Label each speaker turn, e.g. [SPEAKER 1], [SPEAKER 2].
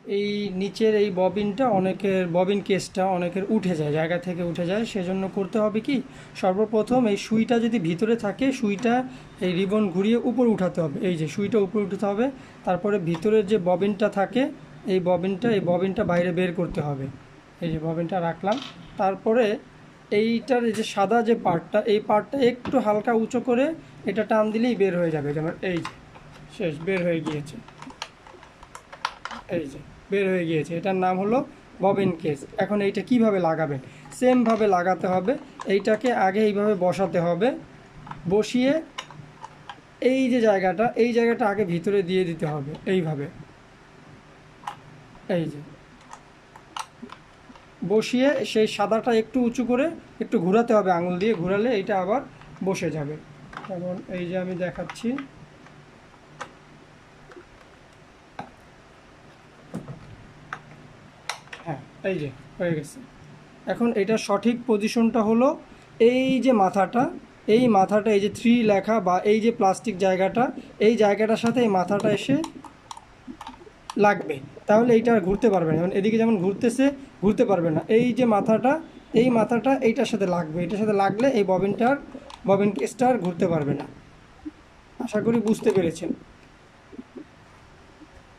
[SPEAKER 1] এই নিচের এই ববিনটা অনেকের ববিন কেসটা অনেকের উঠে যায়, জায়গা থেকে উঠে যায়। সেজন্য করতে হবে কি, সর্বপ্রথম এই সুইটা যদি ভিতরে থাকে সুইটা এই রিবন ঘুরিয়ে উপরে উঠাতে হবে। এই যে সুইটা উপরে উঠাতে হবে, তারপরে ভিতরের যে ববিনটা থাকে এই ববিনটা বাইরে বের করতে হবে। এই যে ববিনটা রাখলাম, তারপরে এইটার এই যে সাদা যে পার্টটা, এই পার্টটা একটু হালকা উঁচু করে এটা টান দিলেই বের হয়ে যাবে। যেমন এই যে শেষ বের হয়ে গিয়েছে, এই যে বের হয়ে গিয়েছে। এটার নাম হলো ববিন কেস। এখন এইটা কিভাবে লাগাবেন, সেমভাবে লাগাতে হবে। এইটাকে আগে এইভাবে বসাতে হবে, বসিয়ে এই জায়গাটা আগে ভিতরে দিয়ে দিতে হবে এইভাবে। এই যে বসিয়ে সেই সাদাটা একটু উঁচু করে একটু ঘোরাতে হবে, আঙুল দিয়ে ঘোরালে এইটা আবার বসে যাবে। যেমন এই যে আমি দেখাচ্ছি, হ্যাঁ এই যে হয়ে গেছে। এখন এটার সঠিক পজিশনটা হলো এই যে মাথাটা, এই যে 3 লেখা বা এই যে প্লাস্টিক জায়গাটা, এই জায়গাটার সাথে এই মাথাটা এসে লাগবে, তাহলে এইটা আর ঘুরতে পারবে না। যেমন এদিকে যেমন ঘুরতেছে, ঘুরতে পারবে না। এই যে মাথাটা, এই মাথাটা এইটার সাথে লাগবে, এটার সাথে লাগলে এই ববিন কেসটা আর ঘুরতে পারবে না। আশা করি বুঝতে পেরেছেন।